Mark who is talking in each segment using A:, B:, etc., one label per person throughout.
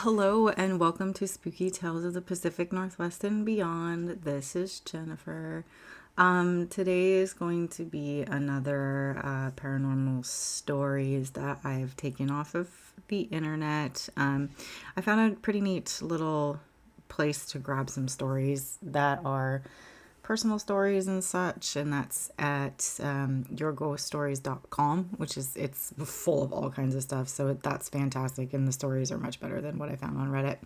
A: Hello and welcome to Spooky Tales of the Pacific Northwest and Beyond. This is Jennifer. Today is going to be another paranormal stories that I've taken off of the internet. I found a pretty neat little place to grab some stories that are personal stories and such, and that's at yourghoststories.com, which is it's full of all kinds of stuff, so that's fantastic, and the stories are much better than what I found on Reddit.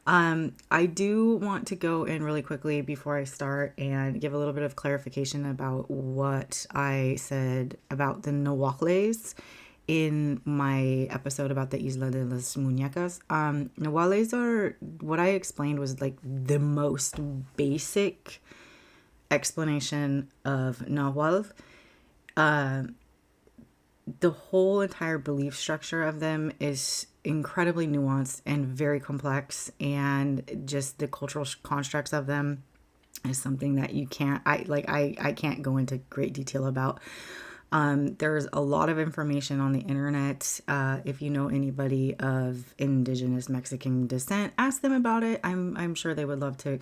A: I do want to go in really quickly before I start and give a little bit of clarification about what I said about the Nahuales in my episode about the Isla de las Muñecas. Nahuales are, what I explained was like the most basic explanation of Nahual. The whole entire belief structure of them is incredibly nuanced and very complex, and just the cultural constructs of them is something that you can't I can't go into great detail about. There's a lot of information on the internet. If you know anybody of indigenous Mexican descent, ask them about it. I'm sure they would love to,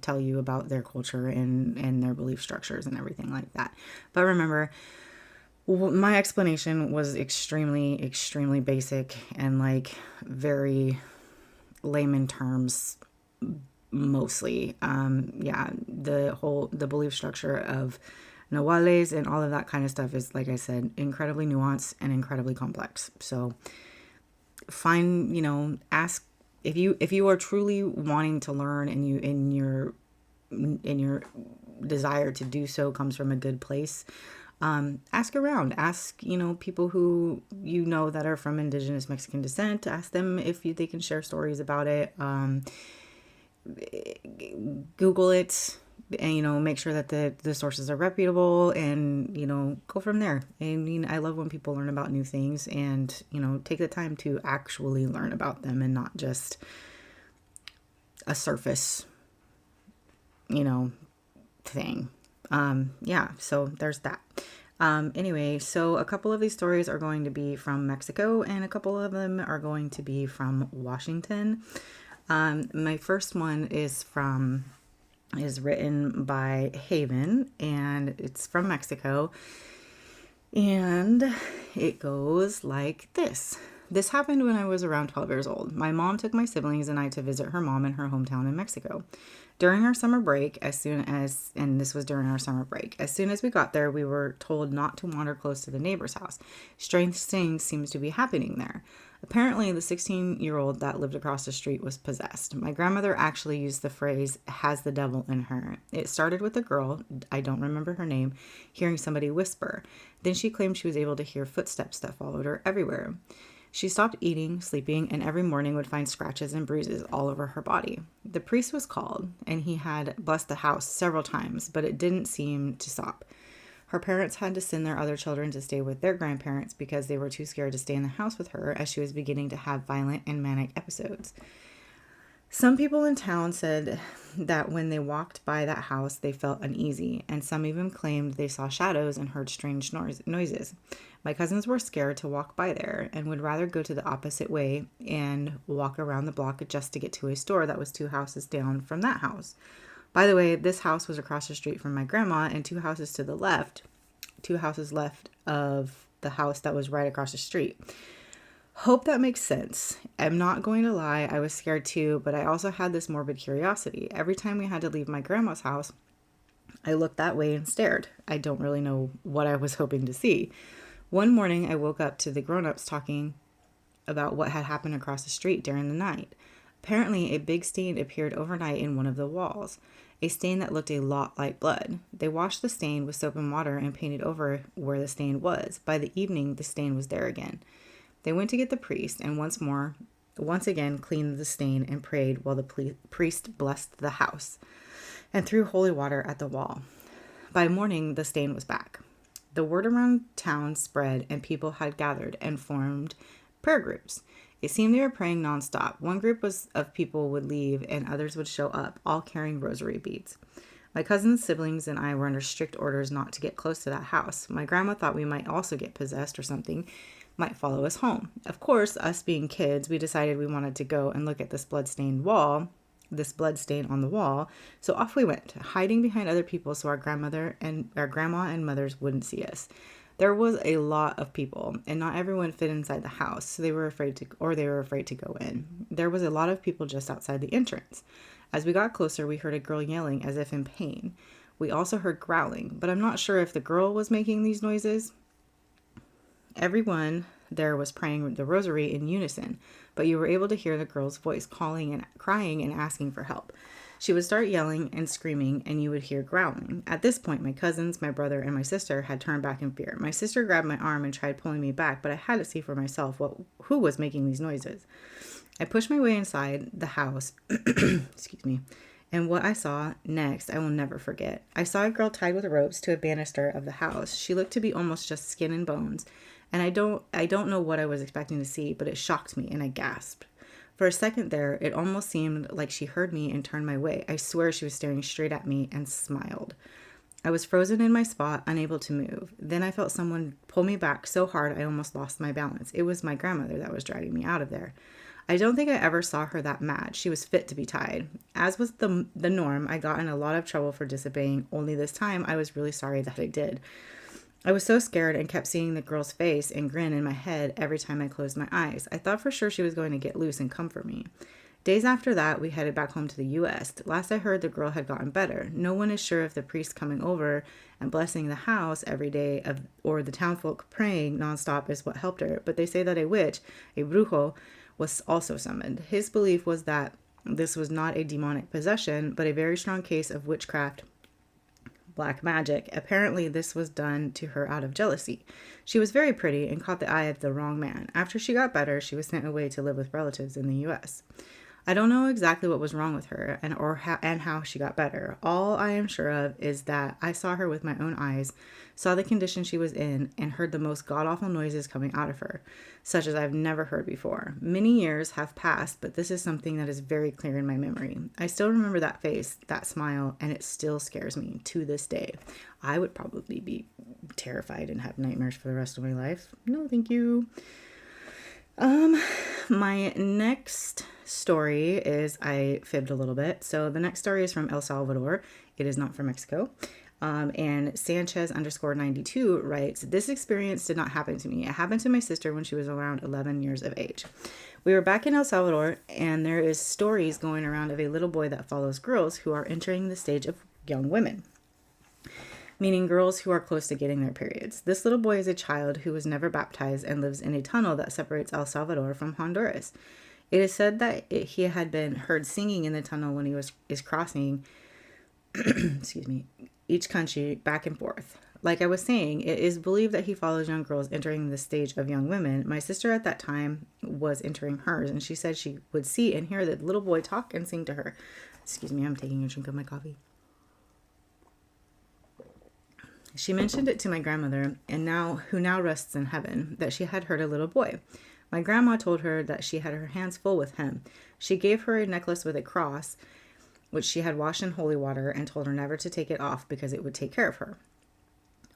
A: tell you about their culture and their belief structures and everything like that. But remember, my explanation was extremely, extremely basic and like very layman terms mostly. The belief structure of Nahuales and all of that kind of stuff is, like I said, incredibly nuanced and incredibly complex. So ask if you are truly wanting to learn, and you in your desire to do so comes from a good place. Ask around, ask, people who that are from indigenous Mexican descent. Ask them if they can share stories about it. Google it, and make sure that the sources are reputable, and go from there. I love when people learn about new things and take the time to actually learn about them and not just a surface thing. So there's that. Anyway, so a couple of these stories are going to be from Mexico, and a couple of them are going to be from Washington. My first one is written by Haven, and it's from Mexico, and it goes like this. This happened when I was around 12 years old. My mom took my siblings and I to visit her mom in her hometown in Mexico. During our summer break, as soon as we got there, we were told not to wander close to the neighbor's house. Strange things seems to be happening there. Apparently, the 16-year-old that lived across the street was possessed. My grandmother actually used the phrase, has the devil in her. It started with a girl, I don't remember her name, hearing somebody whisper. Then she claimed she was able to hear footsteps that followed her everywhere. She stopped eating, sleeping, and every morning would find scratches and bruises all over her body. The priest was called, and he had blessed the house several times, but it didn't seem to stop. Her parents had to send their other children to stay with their grandparents because they were too scared to stay in the house with her, as she was beginning to have violent and manic episodes. Some people in town said that when they walked by that house, they felt uneasy, and some even claimed they saw shadows and heard strange noises. My cousins were scared to walk by there and would rather go to the opposite way and walk around the block just to get to a store that was 2 houses down from that house. By the way, this house was across the street from my grandma, and 2 houses to the left, 2 houses left of the house that was right across the street. Hope that makes sense. I'm not going to lie, I was scared too, but I also had this morbid curiosity. Every time we had to leave my grandma's house, I looked that way and stared. I don't really know what I was hoping to see. One morning, I woke up to the grown-ups talking about what had happened across the street during the night. Apparently, a big stain appeared overnight in one of the walls, a stain that looked a lot like blood. They washed the stain with soap and water and painted over where the stain was. By the evening, the stain was there again. They went to get the priest and once again cleaned the stain and prayed while the priest blessed the house and threw holy water at the wall. By morning, the stain was back. The word around town spread, and people had gathered and formed prayer groups. It seemed they were praying nonstop. One group of people would leave and others would show up, all carrying rosary beads. My cousin's siblings and I were under strict orders not to get close to that house. My grandma thought we might also get possessed or something. might follow us home. Of course, us being kids, we decided we wanted to go and look at this blood-stained wall, this blood stain on the wall. So off we went, hiding behind other people so our grandma and mothers wouldn't see us. There was a lot of people, and not everyone fit inside the house, so they were afraid to go in. There was a lot of people just outside the entrance. As we got closer, we heard a girl yelling as if in pain. We also heard growling, but I'm not sure if the girl was making these noises. Everyone there was praying the rosary in unison, but you were able to hear the girl's voice calling and crying and asking for help. She would start yelling and screaming, and you would hear growling. At this point, my cousins, my brother, and my sister had turned back in fear. My sister grabbed my arm and tried pulling me back, but I had to see for myself who was making these noises. I pushed my way inside the house, excuse me, and what I saw next I will never forget. I saw a girl tied with ropes to a banister of the house. She looked to be almost just skin and bones, and I don't know what I was expecting to see, but it shocked me, and I gasped. For a second there, it almost seemed like she heard me and turned my way. I swear she was staring straight at me and smiled. I was frozen in my spot, unable to move. Then I felt someone pull me back so hard I almost lost my balance. It was my grandmother that was dragging me out of there. I don't think I ever saw her that mad. She was fit to be tied. As was the norm, I got in a lot of trouble for disobeying, only this time I was really sorry that I did. I was so scared and kept seeing the girl's face and grin in my head every time I closed my eyes. I thought for sure she was going to get loose and come for me. Days after that, we headed back home to the U.S. Last I heard, the girl had gotten better. No one is sure if the priest coming over and blessing the house every day or the townfolk praying nonstop is what helped her, but they say that a witch, a brujo, was also summoned. His belief was that this was not a demonic possession, but a very strong case of witchcraft, black magic. Apparently, this was done to her out of jealousy. She was very pretty and caught the eye of the wrong man. After she got better, she was sent away to live with relatives in the U.S. I don't know exactly what was wrong with her and how she got better. All I am sure of is that I saw her with my own eyes, saw the condition she was in, and heard the most god-awful noises coming out of her, such as I've never heard before. Many years have passed, but this is something that is very clear in my memory. I still remember that face, that smile, and it still scares me to this day. I would probably be terrified and have nightmares for the rest of my life. No, thank you. My next story is, I fibbed a little bit. So the next story is from El Salvador. It is not from Mexico. And Sanchez_92 writes, this experience did not happen to me. It happened to my sister when she was around 11 years of age. We were back in El Salvador, and there is stories going around of a little boy that follows girls who are entering the stage of young women, meaning girls who are close to getting their periods. This little boy is a child who was never baptized and lives in a tunnel that separates El Salvador from Honduras. It is said that he had been heard singing in the tunnel when he is crossing excuse me, each country back and forth. Like I was saying, it is believed that he follows young girls entering the stage of young women. My sister at that time was entering hers, and she said she would see and hear the little boy talk and sing to her. Excuse me, I'm taking a drink of my coffee. She mentioned it to my grandmother, who now rests in heaven, that she had heard a little boy. My grandma told her that she had her hands full with him. She gave her a necklace with a cross, which she had washed in holy water, and told her never to take it off because it would take care of her.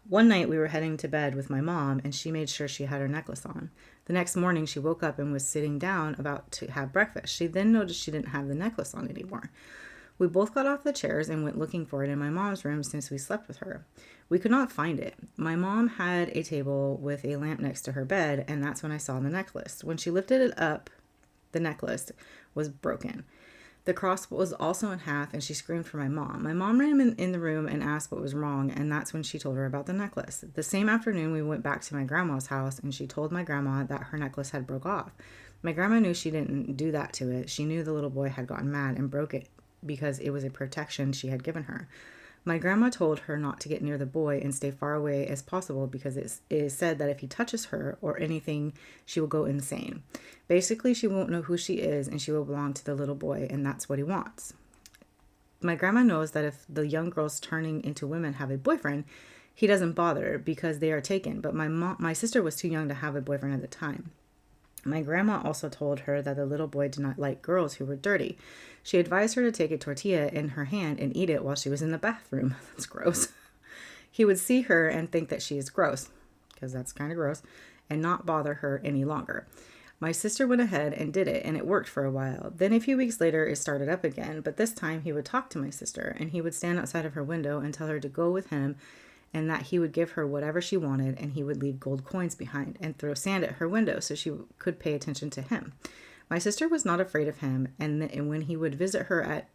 A: One night we were heading to bed with my mom, and she made sure she had her necklace on. The next morning she woke up and was sitting down about to have breakfast. She then noticed she didn't have the necklace on anymore. We both got off the chairs and went looking for it in my mom's room since we slept with her. We could not find it. My mom had a table with a lamp next to her bed, and that's when I saw the necklace. When she lifted it up, the necklace was broken. The cross was also in half, and she screamed for my mom. My mom ran in the room and asked what was wrong, and that's when she told her about the necklace. The same afternoon, we went back to my grandma's house, and she told my grandma that her necklace had broke off. My grandma knew she didn't do that to it. She knew the little boy had gotten mad and broke it because it was a protection she had given her. My grandma told her not to get near the boy and stay far away as possible because it is said that if he touches her or anything, she will go insane. Basically, she won't know who she is and she will belong to the little boy, and that's what he wants. My grandma knows that if the young girls turning into women have a boyfriend, he doesn't bother because they are taken, but my sister was too young to have a boyfriend at the time. My grandma also told her that the little boy did not like girls who were dirty. She advised her to take a tortilla in her hand and eat it while she was in the bathroom. That's gross. He would see her and think that she is gross, because that's kind of gross, and not bother her any longer. My sister went ahead and did it, and it worked for a while. Then a few weeks later, it started up again, but this time he would talk to my sister, and he would stand outside of her window and tell her to go with him, and that he would give her whatever she wanted, and he would leave gold coins behind and throw sand at her window so she could pay attention to him. My sister was not afraid of him, and when he would visit her at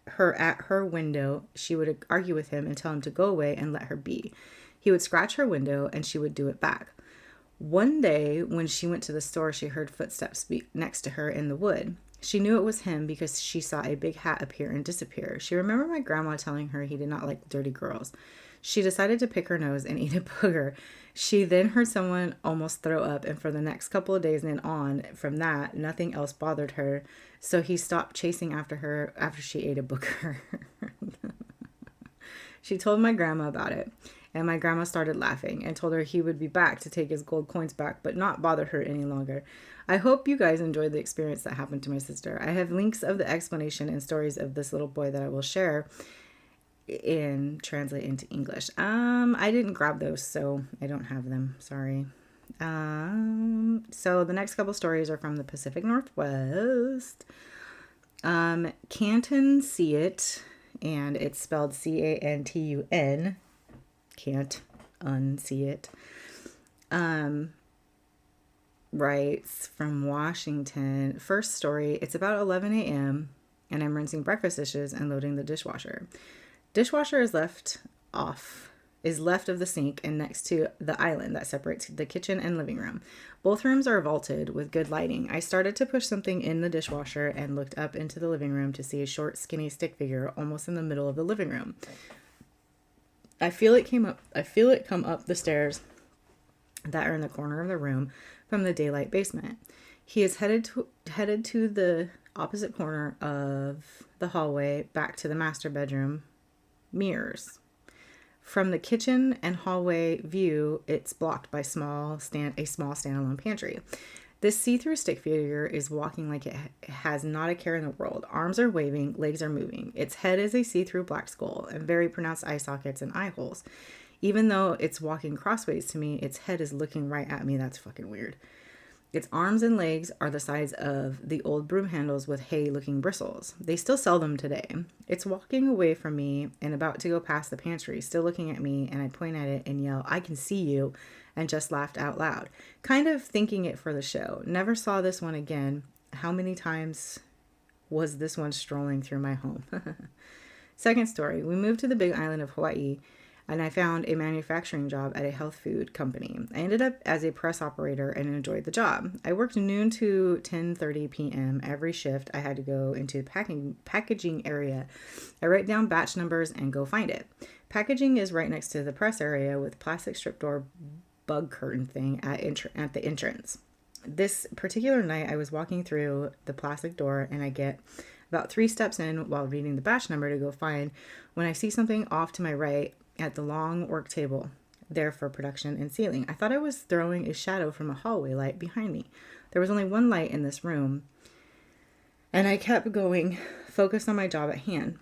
A: her window, she would argue with him and tell him to go away and let her be. He would scratch her window, and she would do it back. One day, when she went to the store, she heard footsteps next to her in the wood. She knew it was him because she saw a big hat appear and disappear. She remembered my grandma telling her he did not like dirty girls. She decided to pick her nose and eat a booger. She then heard someone almost throw up, and for the next couple of days and on from that, nothing else bothered her. So he stopped chasing after her after she ate a booger. She told my grandma about it, and my grandma started laughing and told her he would be back to take his gold coins back, but not bother her any longer. I hope you guys enjoyed the experience that happened to my sister. I have links of the explanation and stories of this little boy that I will share and translate into English. I didn't grab those, so I don't have them. Sorry. So the next couple stories are from the Pacific Northwest. Canton See It, and it's spelled Cantun. Can't unsee it. Writes from Washington. First story, it's about 11 a.m. and I'm rinsing breakfast dishes and loading the dishwasher. Dishwasher is left of the sink and next to the island that separates the kitchen and living room. Both rooms are vaulted with good lighting. I started to push something in the dishwasher and looked up into the living room to see a short, skinny stick figure almost in the middle of the living room. I feel it come up the stairs that are in the corner of the room from the daylight basement. He is headed to the opposite corner of the hallway back to the master bedroom mirrors. From the kitchen and hallway view, it's blocked by a small standalone pantry. This see-through stick figure is walking like it has not a care in the world. Arms are waving, legs are moving. Its head is a see-through black skull and very pronounced eye sockets and eye holes. Even though it's walking crossways to me, its head is looking right at me. That's fucking weird. Its arms and legs are the size of the old broom handles with hay-looking bristles. They still sell them today. It's walking away from me and about to go past the pantry, still looking at me, and I point at it and yell, "I can see you," and just laughed out loud, kind of thinking it for the show. Never saw this one again. How many times was this one strolling through my home? Second story, we moved to the big island of Hawaii, and I found a manufacturing job at a health food company. I ended up as a press operator and enjoyed the job. I worked noon to 10:30 p.m. every shift. I had to go into the packaging area. I write down batch numbers and go find it. Packaging is right next to the press area with plastic strip door bug curtain thing at the entrance. This particular night, I was walking through the plastic door and I get about 3 steps in while reading the batch number to go find when I see something off to my right at the long work table there for production and sealing. I thought I was throwing a shadow from a hallway light behind me. There was only one light in this room, and I kept going, focused on my job at hand.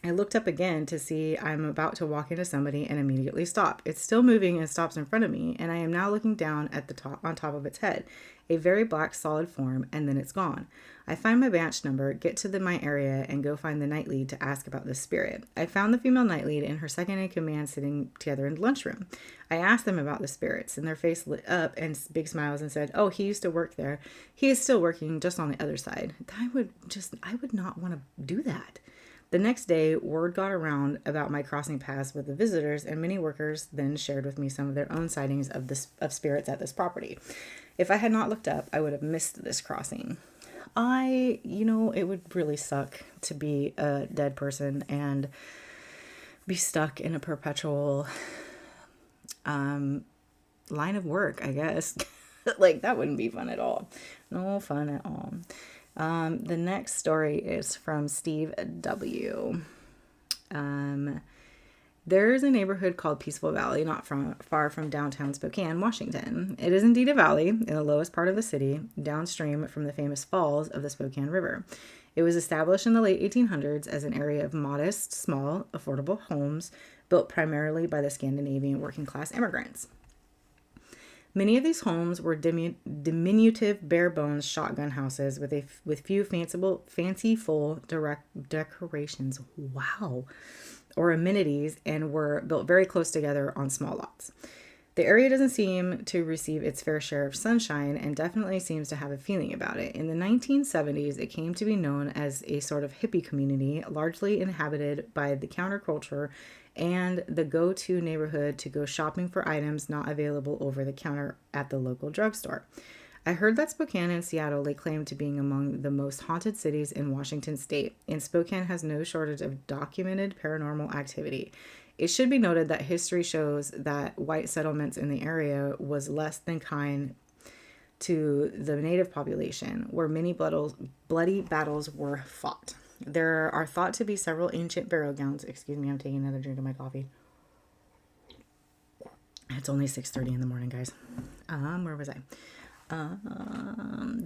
A: I looked up again to see I'm about to walk into somebody and immediately stop. It's still moving and stops in front of me, and I am now looking down at the top on top of its head, a very black solid form, and then it's gone. I find my batch number, get to my area, and go find the night lead to ask about this spirit. I found the female night lead and her second in command sitting together in the lunchroom. I asked them about the spirits, and their face lit up and big smiles and said, "Oh, he used to work there. He is still working, just on the other side." I would not want to do that. The next day, word got around about my crossing paths with the visitors, and many workers then shared with me some of their own sightings of spirits at this property. If I had not looked up, I would have missed this crossing. It would really suck to be a dead person and be stuck in a perpetual line of work, I guess. Like, that wouldn't be fun at all. No fun at all. The next story is from Steve W. There's a neighborhood called Peaceful Valley, not far from downtown Spokane, Washington. It is indeed a valley in the lowest part of the city, downstream from the famous falls of the Spokane River. It was established in the late 1800s as an area of modest, small, affordable homes built primarily by the Scandinavian working-class immigrants. Many of these homes were diminutive, bare-bones shotgun houses with few fanciful decorations. Wow. Or amenities, and were built very close together on small lots. The area doesn't seem to receive its fair share of sunshine and definitely seems to have a feeling about it. In the 1970s, it came to be known as a sort of hippie community, largely inhabited by the counterculture and the go-to neighborhood to go shopping for items not available over the counter at the local drugstore. I heard that Spokane and Seattle lay claim to being among the most haunted cities in Washington state, and Spokane has no shortage of documented paranormal activity. It should be noted that history shows that white settlements in the area was less than kind to the native population, where many bloody battles were fought. There are thought to be several ancient burial grounds. Excuse me, I'm taking another drink of my coffee. It's only 6:30 in the morning, guys. Where was I?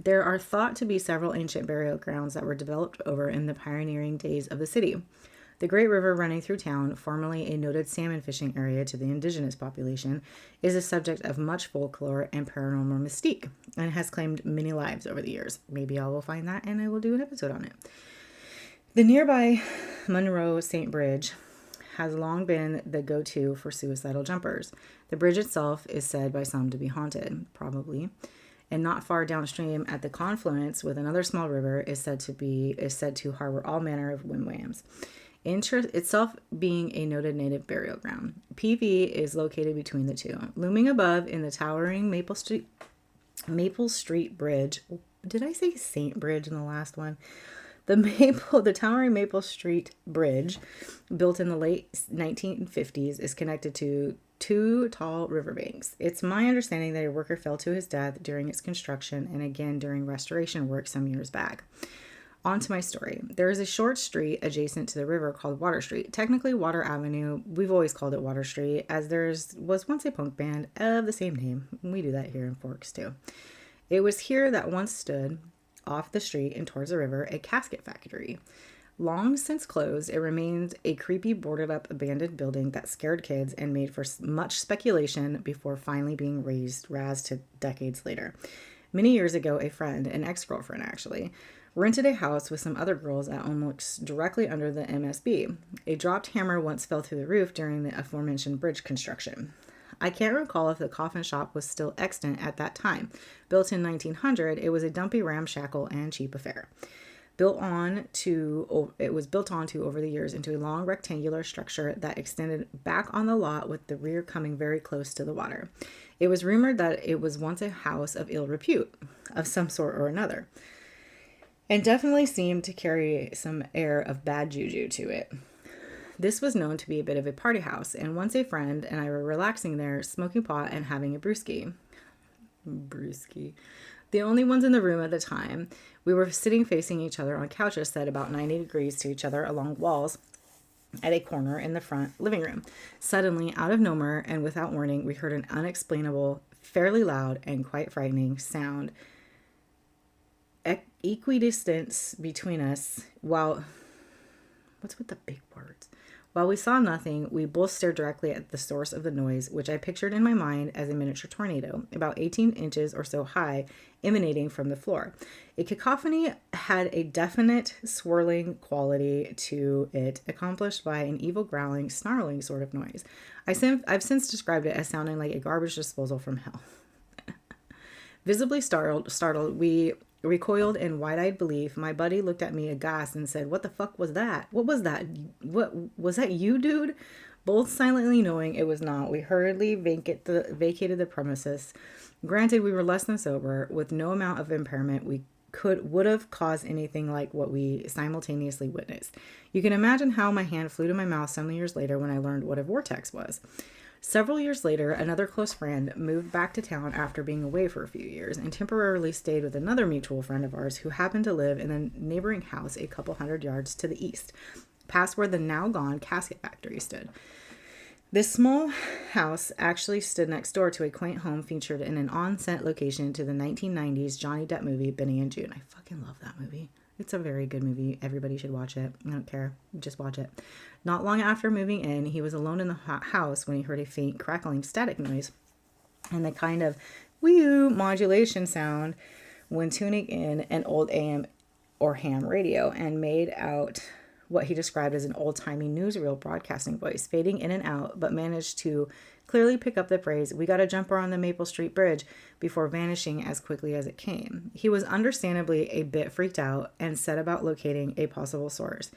A: There are thought to be several ancient burial grounds that were developed over in the pioneering days of the city. The great river running through town, formerly a noted salmon fishing area to the indigenous population, is a subject of much folklore and paranormal mystique and has claimed many lives over the years. Maybe I will find that and I will do an episode on it. The nearby Monroe St. Bridge has long been the go-to for suicidal jumpers. The bridge itself is said by some to be haunted, probably, and not far downstream at the confluence with another small river is said to harbor all manner of wigwams. Itself being a noted native burial ground. PV is located between the two. Looming above in the towering Maple Street Bridge. Did I say Saint Bridge in the last one? The towering Maple Street Bridge, built in the late 1950s, is connected to two tall riverbanks. It's my understanding that a worker fell to his death during its construction and again during restoration work some years back. On to my story. There is a short street adjacent to the river called Water Street. Technically Water Avenue. We've always called it Water Street, as was once a punk band of the same name. We do that here in Forks too. It was here that once stood, off the street and towards the river, a casket factory. Long since closed, it remains a creepy, boarded-up, abandoned building that scared kids and made for much speculation before finally being razed to decades later. Many years ago, a friend, an ex-girlfriend actually, rented a house with some other girls at almost directly under the MSB. A dropped hammer once fell through the roof during the aforementioned bridge construction. I can't recall if the coffin shop was still extant at that time. Built in 1900, it was a dumpy, ramshackle, and cheap affair. It was built onto over the years into a long rectangular structure that extended back on the lot with the rear coming very close to the water. It was rumored that it was once a house of ill repute, of some sort or another, and definitely seemed to carry some air of bad juju to it. This was known to be a bit of a party house, and once a friend and I were relaxing there, smoking pot and having a brewski. The only ones in the room at the time. We were sitting facing each other on couches set about 90 degrees to each other along walls at a corner in the front living room. Suddenly, out of nowhere and without warning, we heard an unexplainable, fairly loud, and quite frightening sound equidistant between us. What's with the big words? While we saw nothing, we both stared directly at the source of the noise, which I pictured in my mind as a miniature tornado, about 18 inches or so high, emanating from the floor. A cacophony had a definite swirling quality to it, accomplished by an evil growling, snarling sort of noise. I've since described it as sounding like a garbage disposal from hell. Visibly startled, we recoiled in wide-eyed belief. My buddy looked at me aghast and said, "What the fuck was that? What was that? What was that, you, dude?" Both silently knowing it was not, we hurriedly vacated the premises. Granted, we were less than sober, with no amount of impairment would have caused anything like what we simultaneously witnessed. You can imagine how my hand flew to my mouth some years later when I learned what a vortex was. Several years later, another close friend moved back to town after being away for a few years and temporarily stayed with another mutual friend of ours who happened to live in a neighboring house a couple hundred yards to the east, past where the now gone casket factory stood. This small house actually stood next door to a quaint home featured in an on-set location to the 1990s Johnny Depp movie, Benny and June. I fucking love that movie. It's a very good movie. Everybody should watch it. I don't care. Just watch it. Not long after moving in, he was alone in the house when he heard a faint crackling static noise and the kind of wee modulation sound when tuning in an old AM or ham radio, and made out what he described as an old-timey newsreel broadcasting voice, fading in and out, but managed to clearly pick up the phrase, "We got a jumper on the Maple Street Bridge," before vanishing as quickly as it came. He was understandably a bit freaked out and set about locating a possible source.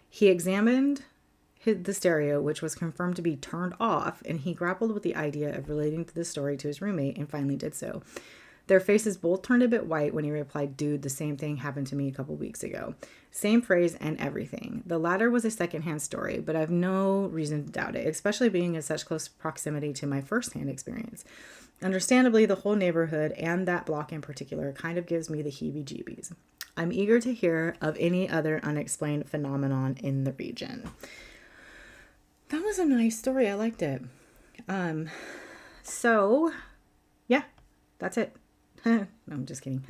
A: He examined the stereo, which was confirmed to be turned off, and he grappled with the idea of relating the story to his roommate and finally did so. Their faces both turned a bit white when he replied, "Dude, the same thing happened to me a couple weeks ago." Same phrase and everything. The latter was a secondhand story, but I have no reason to doubt it, especially being in such close proximity to my firsthand experience. Understandably, the whole neighborhood, and that block in particular, kind of gives me the heebie-jeebies. I'm eager to hear of any other unexplained phenomenon in the region. That was a nice story. I liked it. So, yeah, that's it. No, I'm just kidding.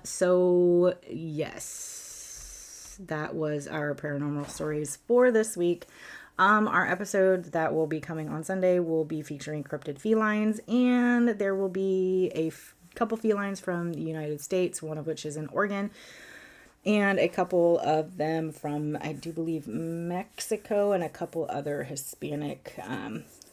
A: So yes, that was our paranormal stories for this week. Our episode that will be coming on Sunday will be featuring cryptid felines, and there will be a couple felines from the United States, one of which is in Oregon, and a couple of them from, I do believe, Mexico, and a couple other Hispanic,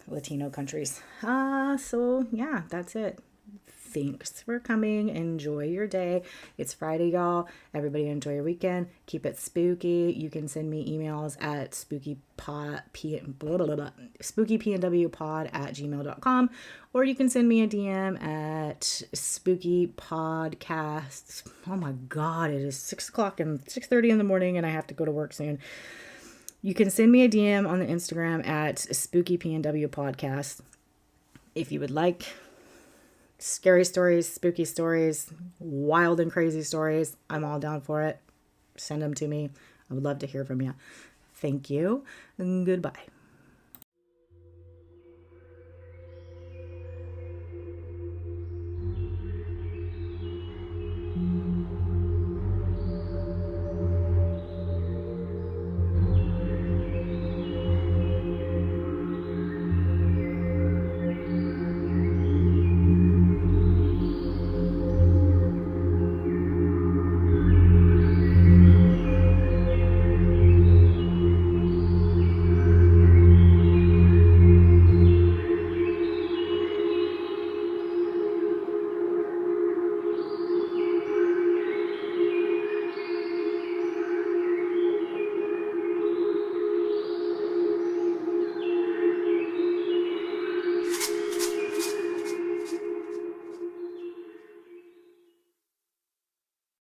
A: Latino countries. So yeah, that's it. Thanks for coming. Enjoy your day. It's Friday, y'all. Everybody enjoy your weekend. Keep it spooky. You can send me emails at spookypnwpod@gmail.com, or you can send me a DM at spookypodcasts. Oh my God, it is 6 o'clock and 6:30 in the morning, and I have to go to work soon. You can send me a DM on the Instagram at spookypnwpodcast if you would like. Scary stories, spooky stories, wild and crazy stories. I'm all down for it. Send them to me. I would love to hear from you. Thank you and goodbye.